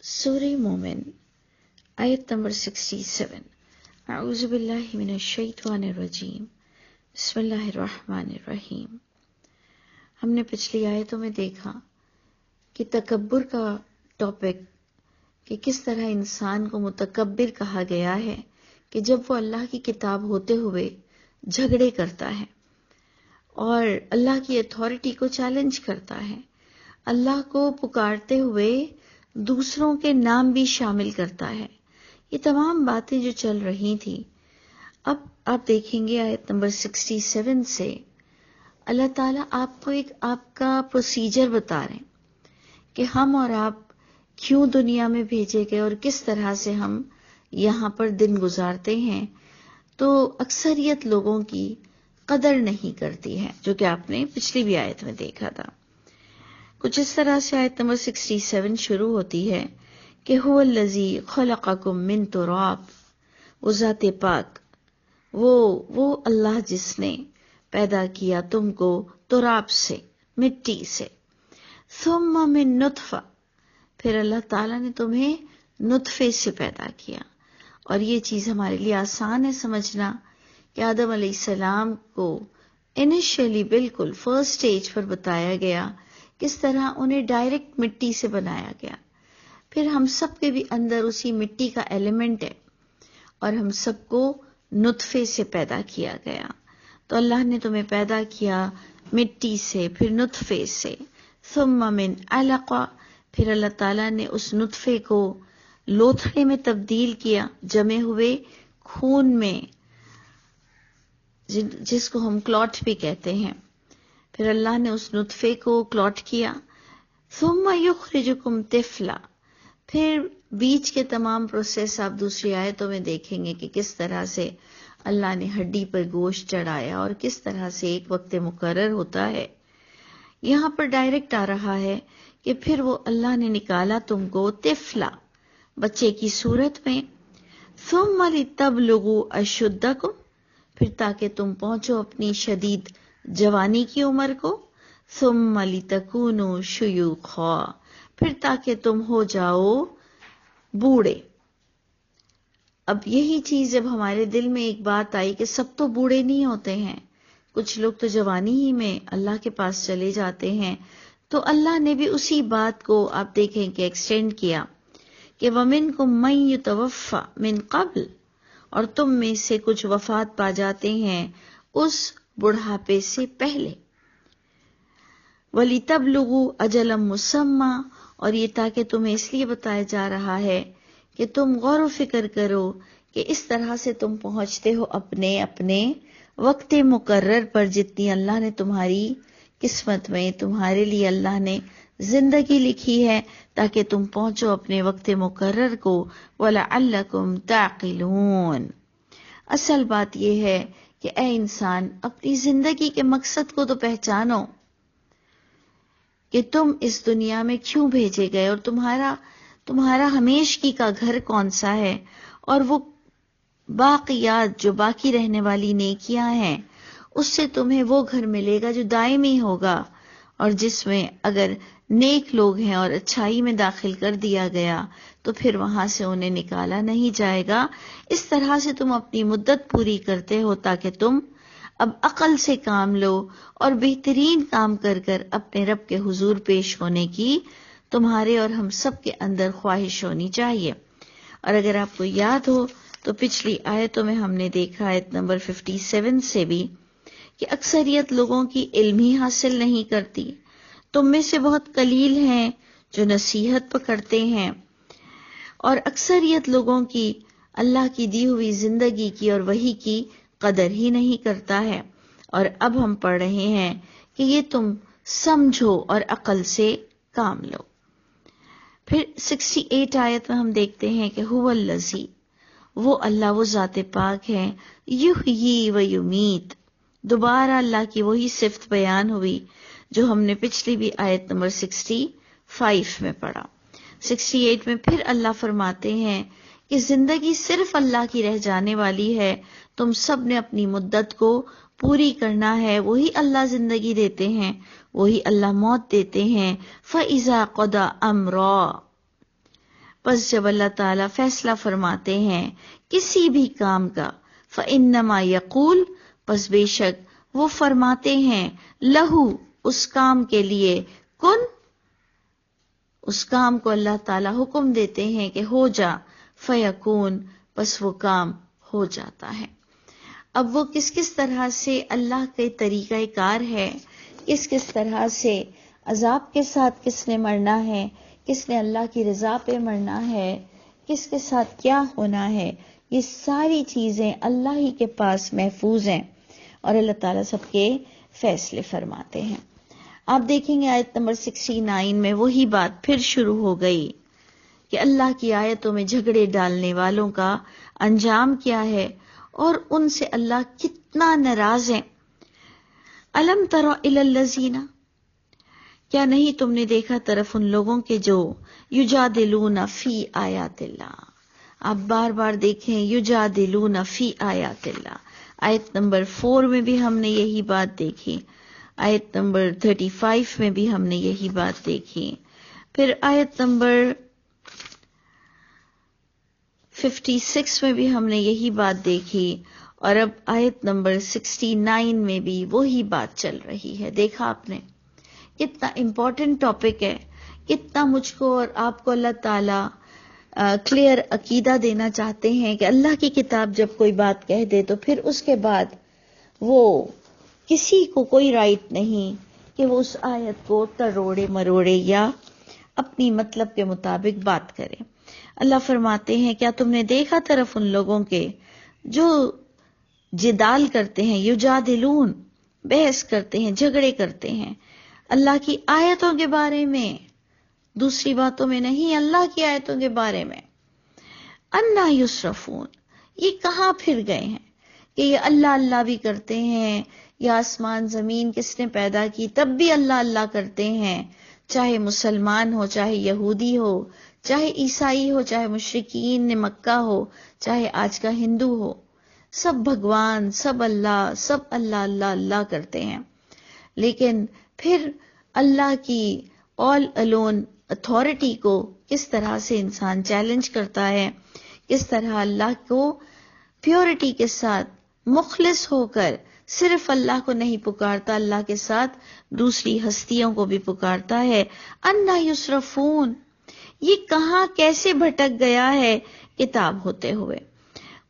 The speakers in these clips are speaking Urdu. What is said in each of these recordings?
سورہ مومن آیت نمبر 67۔ اعوذ باللہ من الشیطان الرجیم، بسم اللہ الرحمن الرحیم۔ ہم نے پچھلی آیتوں میں دیکھا کہ تکبر کا ٹاپک، کہ کس طرح انسان کو متکبر کہا گیا ہے کہ جب وہ اللہ کی کتاب ہوتے ہوئے جھگڑے کرتا ہے اور اللہ کی اتھارٹی کو چیلنج کرتا ہے، اللہ کو پکارتے ہوئے دوسروں کے نام بھی شامل کرتا ہے۔ یہ تمام باتیں جو چل رہی تھی، اب آپ دیکھیں گے آیت نمبر 67 سے اللہ تعالیٰ آپ کو ایک آپ کا پروسیجر بتا رہے ہیں کہ ہم اور آپ کیوں دنیا میں بھیجے گئے اور کس طرح سے ہم یہاں پر دن گزارتے ہیں۔ تو اکثریت لوگوں کی قدر نہیں کرتی ہے، جو کہ آپ نے پچھلی بھی آیت میں دیکھا تھا۔ کچھ اس طرح سے آیت نمبر 67 شروع ہوتی ہے کہ هو الذی خلقکم من تراب، وہ ذات پاک، وہ اللہ جس نے پیدا کیا تم کو تراب سے، مٹی سے، ثم من نطفہ، پھر اللہ تعالیٰ نے تمہیں نطفے سے پیدا کیا۔ اور یہ چیز ہمارے لیے آسان ہے سمجھنا کہ آدم علیہ السلام کو انیشیلی بالکل فرسٹ سٹیج پر بتایا گیا کس طرح انہیں ڈائریکٹ مٹی سے بنایا گیا، پھر ہم سب کے بھی اندر اسی مٹی کا ایلیمنٹ ہے اور ہم سب کو نطفے سے پیدا کیا گیا۔ تو اللہ نے تمہیں پیدا کیا مٹی سے، پھر نطفے سے، ثم من علقہ، پھر اللہ تعالیٰ نے اس نطفے کو لوتھڑے میں تبدیل کیا، جمے ہوئے خون میں، جس کو ہم کلاٹ بھی کہتے ہیں۔ پھر اللہ نے اس نطفے کو کلاٹ کیا، ثم یخرجکم طفلا، پھر بیچ کے تمام پروسیس آپ دوسری آیتوں میں دیکھیں گے کہ کس طرح سے اللہ نے ہڈی پر گوشت چڑھایا اور کس طرح سے ایک وقت مقرر ہوتا ہے۔ یہاں پر ڈائریکٹ آ رہا ہے کہ پھر وہ اللہ نے نکالا تم کو طفلا، بچے کی صورت میں، ثم لتبلغوا اشدکم، پھر تاکہ تم پہنچو اپنی شدید جوانی کی عمر کو، ثم لتکونوا شیوخا، پھر تاکہ تم ہو جاؤ بوڑھے۔ اب یہی چیز جب ہمارے دل میں ایک بات آئی کہ سب تو بوڑھے نہیں ہوتے ہیں، کچھ لوگ تو جوانی ہی میں اللہ کے پاس چلے جاتے ہیں، تو اللہ نے بھی اسی بات کو آپ دیکھیں کہ ایکسٹینڈ کیا کہ وَمِنْكُمْ مَن يُتَوَفَّى مِن قَبْلِ، اور تم میں سے کچھ وفات پا جاتے ہیں اس بڑھاپے سے پہلے، وَلِتَبْلُغُوا أَجَلًا مُّسَمًّى، اور یہ تاکہ تمہیں اس لیے بتایا جا رہا ہے کہ تم غور و فکر کرو کہ اس طرح سے تم پہنچتے ہو اپنے وقت مقرر پر، جتنی اللہ نے تمہاری قسمت میں تمہارے لیے اللہ نے زندگی لکھی ہے، تاکہ تم پہنچو اپنے وقت مقرر کو، وَلَعَلَّكُمْ تَعْقِلُونَ۔ اصل بات یہ ہے کہ اے انسان، اپنی زندگی کے مقصد کو تو پہچانو کہ تم اس دنیا میں کیوں بھیجے گئے اور تمہارا ہمیشگی کا گھر کون سا ہے، اور وہ باقیات جو باقی رہنے والی نیکیاں ہیں، اس سے تمہیں وہ گھر ملے گا جو دائمی ہوگا، اور جس میں اگر نیک لوگ ہیں اور اچھائی میں داخل کر دیا گیا تو پھر وہاں سے انہیں نکالا نہیں جائے گا۔ اس طرح سے تم اپنی مدت پوری کرتے ہو تاکہ تم اب عقل سے کام لو اور بہترین کام کر کر اپنے رب کے حضور پیش ہونے کی تمہارے اور ہم سب کے اندر خواہش ہونی چاہیے۔ اور اگر آپ کو یاد ہو تو پچھلی آیتوں میں ہم نے دیکھا آیت نمبر 57 سے بھی کہ اکثریت لوگوں کی علم ہی حاصل نہیں کرتی، تم میں سے بہت قلیل ہیں جو نصیحت پکڑتے ہیں، اور اکثریت لوگوں کی اللہ کی دی ہوئی زندگی کی اور وحی کی قدر ہی نہیں کرتا ہے۔ اور اب ہم پڑھ رہے ہیں کہ یہ تم سمجھو اور عقل سے کام لو۔ پھر 68 آیت میں ہم دیکھتے ہیں کہ هو الذی، وہ اللہ، وہ ذات پاک ہے، یحیی و یمیت، دوبارہ اللہ کی وہی صفت بیان ہوئی جو ہم نے پچھلی بھی آیت نمبر 65 میں پڑھا۔ 68 میں پھر اللہ فرماتے ہیں کہ زندگی صرف اللہ کی رہ جانے والی ہے، تم سب نے اپنی مدت کو پوری کرنا ہے، وہی اللہ زندگی دیتے ہیں، وہی اللہ موت دیتے ہیں۔ فَإِذَا قَضَى أَمْرًا، پس جب اللہ تعالیٰ فیصلہ فرماتے ہیں کسی بھی کام کا، فَإِنَّمَا يَقُولُ، پس بے شک وہ فرماتے ہیں، لہو، اس کام کے لیے، کن، اس کام کو اللہ تعالیٰ حکم دیتے ہیں کہ ہو جا، فیکون، پس وہ کام ہو جاتا ہے۔ اب وہ کس کس طرح سے اللہ کے طریقہ کار ہے، کس کس طرح سے عذاب کے ساتھ کس نے مرنا ہے، کس نے اللہ کی رضا پہ مرنا ہے، کس کے ساتھ کیا ہونا ہے، یہ ساری چیزیں اللہ ہی کے پاس محفوظ ہیں اور اللہ تعالیٰ سب کے فیصلے فرماتے ہیں۔ آپ دیکھیں گے آیت نمبر 69 میں وہی بات پھر شروع ہو گئی کہ اللہ کی آیتوں میں جھگڑے ڈالنے والوں کا انجام کیا ہے اور ان سے اللہ کتنا ناراض ہے۔ الم تر الی الذین، کیا نہیں تم نے دیکھا طرف ان لوگوں کے جو یجادلون فی آیات اللہ، آپ بار بار دیکھیں یجادلون فی آیات اللہ۔ آیت نمبر 4 میں بھی ہم نے یہی بات دیکھی، آیت نمبر 35 میں بھی ہم نے یہی بات دیکھی، پھر آیت نمبر 56 میں بھی ہم نے یہی بات دیکھی، اور اب آیت نمبر 69 میں بھی وہی بات چل رہی ہے۔ دیکھا آپ نے کتنا امپورٹنٹ ٹاپک ہے، کتنا مجھ کو اور آپ کو اللہ تعالیٰ کلیئر عقیدہ دینا چاہتے ہیں کہ اللہ کی کتاب جب کوئی بات کہہ دے تو پھر اس کے بعد وہ کسی کو کوئی رائٹ نہیں کہ وہ اس آیت کو تروڑے مروڑے یا اپنی مطلب کے مطابق بات کرے۔ اللہ فرماتے ہیں کیا تم نے دیکھا طرف ان لوگوں کے جو جدال کرتے ہیں، یجادلون، بحث کرتے ہیں، جھگڑے کرتے ہیں اللہ کی آیتوں کے بارے میں، دوسری باتوں میں نہیں، اللہ کی آیتوں کے بارے میں۔ انا یصرفون، یہ کہاں پھر گئے ہیں کہ یہ اللہ اللہ بھی کرتے ہیں، یا آسمان زمین کس نے پیدا کی تب بھی اللہ اللہ کرتے ہیں، چاہے مسلمان ہو، چاہے یہودی ہو، چاہے عیسائی ہو، چاہے مشرکین مکہ ہو، چاہے آج کا ہندو ہو، سب بھگوان، سب اللہ اللہ اللہ کرتے ہیں۔ لیکن پھر اللہ کی آل الون اتھارٹی کو کس طرح سے انسان چیلنج کرتا ہے، کس طرح اللہ کو پیورٹی کے ساتھ مخلص ہو کر صرف اللہ کو نہیں پکارتا، اللہ کے ساتھ دوسری ہستیوں کو بھی پکارتا ہے۔ انا یصرفون، یہ کہاں کیسے بھٹک گیا ہے کتاب ہوتے ہوئے۔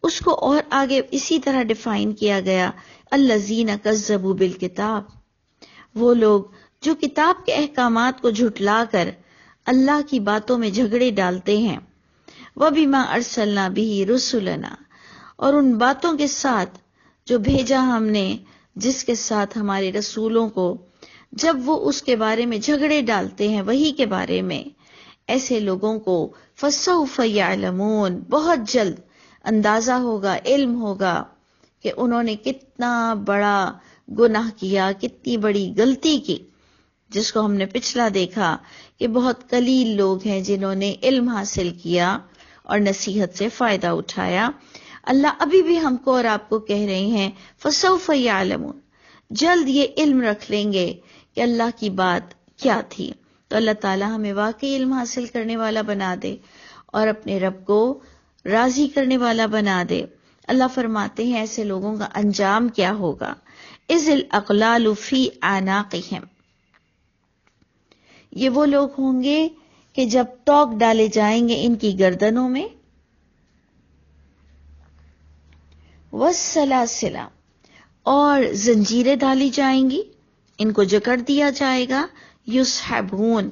اس کو اور آگے اسی طرح ڈیفائن کیا گیا، الذین کذبوا بالکتاب، وہ لوگ جو کتاب کے احکامات کو جھٹلا کر اللہ کی باتوں میں جھگڑے ڈالتے ہیں، وَبِمَا أَرْسَلْنَا بِهِ رُسُلَنَا، اور ان باتوں کے ساتھ جو بھیجا ہم نے، جس کے ساتھ ہمارے رسولوں کو، جب وہ اس کے بارے میں جھگڑے ڈالتے ہیں وہی کے بارے میں، ایسے لوگوں کو فَسَوْفَ يَعْلَمُونَ، بہت جلد اندازہ ہوگا، علم ہوگا کہ انہوں نے کتنا بڑا گناہ کیا، کتنی بڑی غلطی کی، جس کو ہم نے پچھلا دیکھا کہ بہت قلیل لوگ ہیں جنہوں نے علم حاصل کیا اور نصیحت سے فائدہ اٹھایا۔ اللہ ابھی بھی ہم کو اور آپ کو کہہ رہے ہیں فَسَوْفَ يَعْلَمُونَ، جلد یہ علم رکھ لیں گے کہ اللہ کی بات کیا تھی۔ تو اللہ تعالیٰ ہمیں واقعی علم حاصل کرنے والا بنا دے اور اپنے رب کو راضی کرنے والا بنا دے۔ اللہ فرماتے ہیں ایسے لوگوں کا انجام کیا ہوگا، اِذِ الْأَغْلَالُ فِي أَعْنَاقِهِمْ، یہ وہ لوگ ہوں گے کہ جب ٹوک ڈالے جائیں گے ان کی گردنوں میں، وَالسَّلَاسِلَ، اور زنجیریں ڈالی جائیں گی، ان کو جکڑ دیا جائے گا، یُسْحَبُونَ۔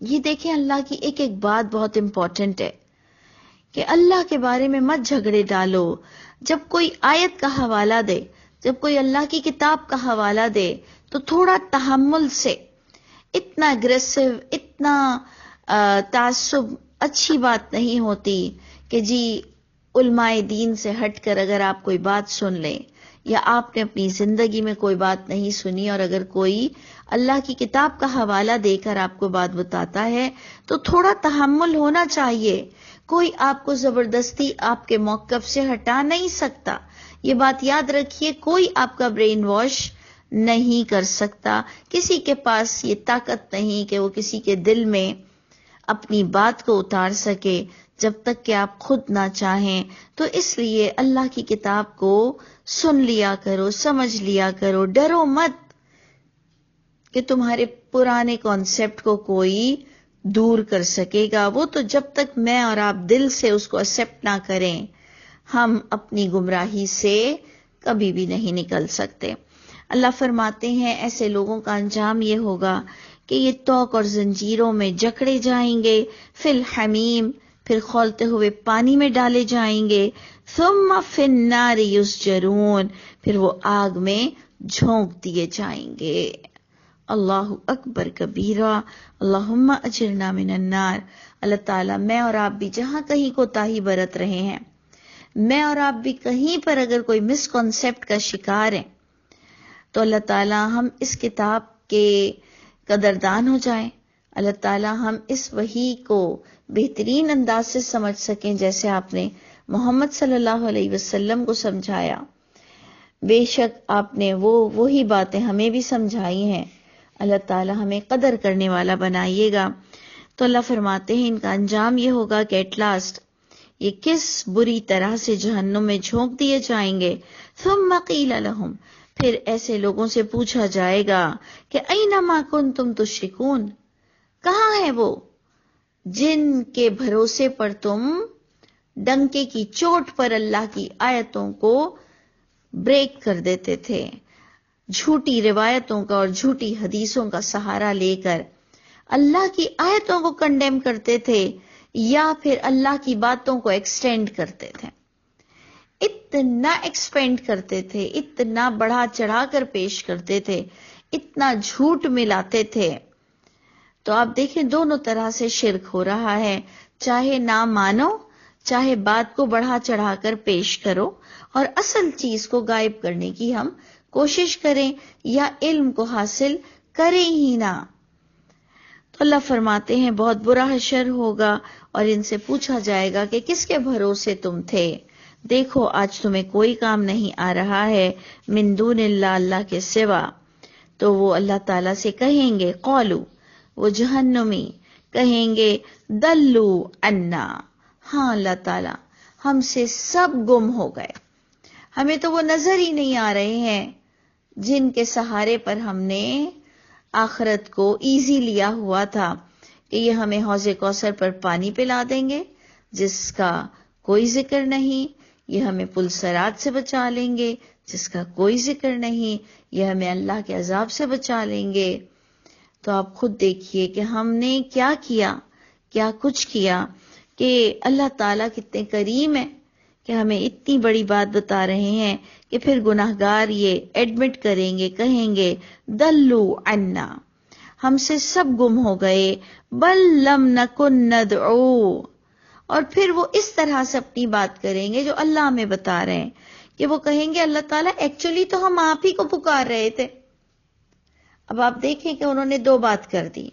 یہ دیکھیں اللہ کی ایک ایک بات بہت امپورٹنٹ ہے کہ اللہ کے بارے میں مت جھگڑے ڈالو۔ جب کوئی آیت کا حوالہ دے، جب کوئی اللہ کی کتاب کا حوالہ دے تو تھوڑا تحمل سے، اتنا اگریسو، اتنا تعصب اچھی بات نہیں ہوتی کہ جی علماء دین سے ہٹ کر اگر آپ کوئی بات سن لیں یا آپ نے اپنی زندگی میں کوئی بات نہیں سنی اور اگر کوئی اللہ کی کتاب کا حوالہ دے کر آپ کو بات بتاتا ہے تو تھوڑا تحمل ہونا چاہیے۔ کوئی آپ کو زبردستی آپ کے موقف سے ہٹا نہیں سکتا، یہ بات یاد رکھیے، کوئی آپ کا برین واش نہیں کر سکتا، کسی کے پاس یہ طاقت نہیں کہ وہ کسی کے دل میں اپنی بات کو اتار سکے جب تک کہ آپ خود نہ چاہیں. تو اس لیے اللہ کی کتاب کو سن لیا کرو، سمجھ لیا کرو. ڈرو مت کہ تمہارے پرانے کانسیپٹ کو کوئی دور کر سکے گا. وہ تو جب تک میں اور آپ دل سے اس کو ایکسپٹ نہ کریں، ہم اپنی گمراہی سے کبھی بھی نہیں نکل سکتے. اللہ فرماتے ہیں ایسے لوگوں کا انجام یہ ہوگا کہ یہ توق اور زنجیروں میں جکڑے جائیں گے، فی الحمیم، پھر کھولتے ہوئے پانی میں ڈالے جائیں گے، ثم فی النار یسجرون، پھر وہ آگ میں جھونک دیے جائیں گے. اللہ اکبر کبیرہ. اللہم اجرنا من النار. اللہ تعالیٰ میں اور آپ بھی جہاں کہیں کوتاہی برت رہے ہیں، میں اور آپ بھی کہیں پر اگر کوئی مس کنسپٹ کا شکار ہیں، تو اللہ تعالیٰ ہم اس کتاب کے قدردان ہو جائیں. اللہ تعالیٰ ہم اس وحی کو بہترین انداز سے سمجھ سکیں جیسے آپ نے محمد صلی اللہ علیہ وسلم کو سمجھایا. بے شک آپ نے وہی باتیں ہمیں بھی سمجھائی ہیں. اللہ تعالیٰ ہمیں قدر کرنے والا بنائیے گا. تو اللہ فرماتے ہیں ان کا انجام یہ ہوگا کہ ایٹ لاسٹ یہ کس بری طرح سے جہنم میں جھونک دیے جائیں گے. ثم قیل لہم، پھر ایسے لوگوں سے پوچھا جائے گا کہ اینما کنتم تشرکون، کہاں ہے وہ جن کے بھروسے پر تم ڈنکے کی چوٹ پر اللہ کی آیتوں کو بریک کر دیتے تھے، جھوٹی روایتوں کا اور جھوٹی حدیثوں کا سہارا لے کر اللہ کی آیتوں کو کنڈیم کرتے تھے یا پھر اللہ کی باتوں کو ایکسٹینڈ کرتے تھے. اتنا ایکسپینڈ کرتے تھے، اتنا بڑھا چڑھا کر پیش کرتے تھے، اتنا جھوٹ ملاتے تھے. تو آپ دیکھیں دونوں طرح سے شرک ہو رہا ہے. چاہے نہ مانو، چاہے بات کو بڑھا چڑھا کر پیش کرو اور اصل چیز کو غائب کرنے کی ہم کوشش کریں یا علم کو حاصل کریں ہی نہ. تو اللہ فرماتے ہیں بہت برا حشر ہوگا اور ان سے پوچھا جائے گا کہ کس کے بھروسے تم تھے. دیکھو آج تمہیں کوئی کام نہیں آ رہا ہے من دون اللہ، اللہ کے سوا. تو وہ اللہ تعالیٰ سے کہیں گے، قولو، وہ جہنمی کہیں گے، دلو عنا، ہاں اللہ تعالیٰ ہم سے سب گم ہو گئے، ہمیں تو وہ نظر ہی نہیں آ رہے ہیں جن کے سہارے پر ہم نے آخرت کو ایزی لیا ہوا تھا کہ یہ ہمیں حوض کوثر پر پانی پلا دیں گے جس کا کوئی ذکر نہیں، یہ ہمیں پل صراط سے بچا لیں گے جس کا کوئی ذکر نہیں، یہ ہمیں اللہ کے عذاب سے بچا لیں گے. تو آپ خود دیکھیے کہ ہم نے کیا کیا، کیا کچھ کیا کہ اللہ تعالیٰ کتنے کریم ہے کہ ہمیں اتنی بڑی بات بتا رہے ہیں کہ پھر گناہگار یہ ایڈمٹ کریں گے، کہیں گے دلو عنا، ہم سے سب گم ہو گئے، بل لم نکن ندعو، اور پھر وہ اس طرح سے اپنی بات کریں گے جو اللہ ہمیں بتا رہے ہیں کہ وہ کہیں گے اللہ تعالیٰ ایکچولی تو ہم آپ ہی کو پکار رہے تھے. اب آپ دیکھیں کہ انہوں نے دو بات کر دی،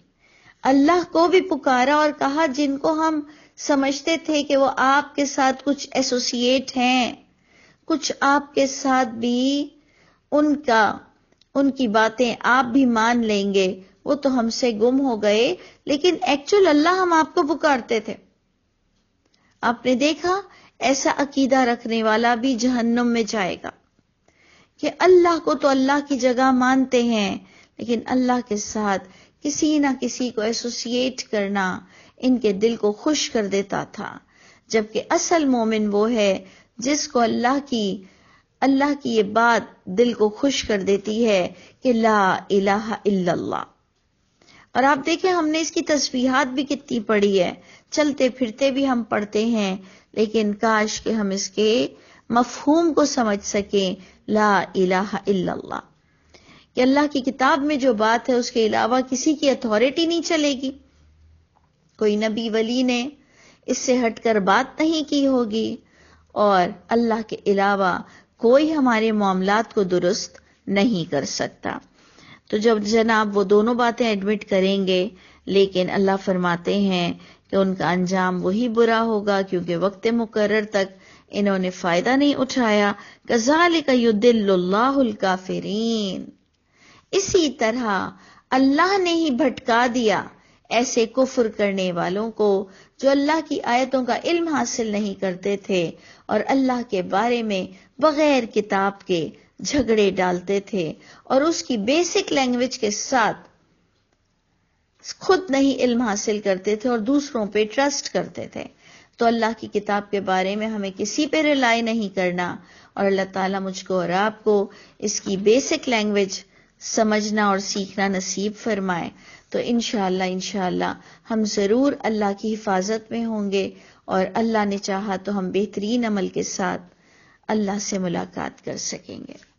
اللہ کو بھی پکارا اور کہا جن کو ہم سمجھتے تھے کہ وہ آپ کے ساتھ کچھ ایسوسیٹ ہیں، کچھ آپ کے ساتھ بھی ان کی باتیں آپ بھی مان لیں گے، وہ تو ہم سے گم ہو گئے، لیکن ایکچوئل اللہ ہم آپ کو پکارتے تھے. آپ نے دیکھا ایسا عقیدہ رکھنے والا بھی جہنم میں جائے گا کہ اللہ کو تو اللہ کی جگہ مانتے ہیں لیکن اللہ کے ساتھ کسی نہ کسی کو ایسوسیٹ کرنا ان کے دل کو خوش کر دیتا تھا. جبکہ اصل مومن وہ ہے جس کو اللہ کی یہ بات دل کو خوش کر دیتی ہے کہ لا الہ الا اللہ. اور آپ دیکھیں ہم نے اس کی تسبیحات بھی کتنی پڑھی ہے، چلتے پھرتے بھی ہم پڑھتے ہیں، لیکن کاش کہ ہم اس کے مفہوم کو سمجھ سکیں. لا الہ الا اللہ کہ اللہ کی کتاب میں جو بات ہے اس کے علاوہ کسی کی اتھارٹی نہیں چلے گی، کوئی نبی ولی نے اس سے ہٹ کر بات نہیں کی ہوگی، اور اللہ کے علاوہ کوئی ہمارے معاملات کو درست نہیں کر سکتا. تو جب جناب وہ دونوں باتیں ایڈمٹ کریں گے، لیکن اللہ فرماتے ہیں کہ ان کا انجام وہی برا ہوگا کیونکہ وقت مقرر تک انہوں نے فائدہ نہیں اٹھایا. کذالک یضل اللہ الکافرین، اسی طرح اللہ نے ہی بھٹکا دیا ایسے کفر کرنے والوں کو جو اللہ کی آیتوں کا علم حاصل نہیں کرتے تھے اور اللہ کے بارے میں بغیر کتاب کے جھگڑے ڈالتے تھے اور اس کی بیسک لینگویج کے ساتھ خود نہیں علم حاصل کرتے تھے اور دوسروں پہ ٹرسٹ کرتے تھے. تو اللہ کی کتاب کے بارے میں ہمیں کسی پہ ریلائی نہیں کرنا، اور اللہ تعالیٰ مجھ کو اور آپ کو اس کی بیسک لینگویج سمجھنا اور سیکھنا نصیب فرمائے. تو انشاءاللہ ہم ضرور اللہ کی حفاظت میں ہوں گے، اور اللہ نے چاہا تو ہم بہترین عمل کے ساتھ اللہ سے ملاقات کر سکیں گے.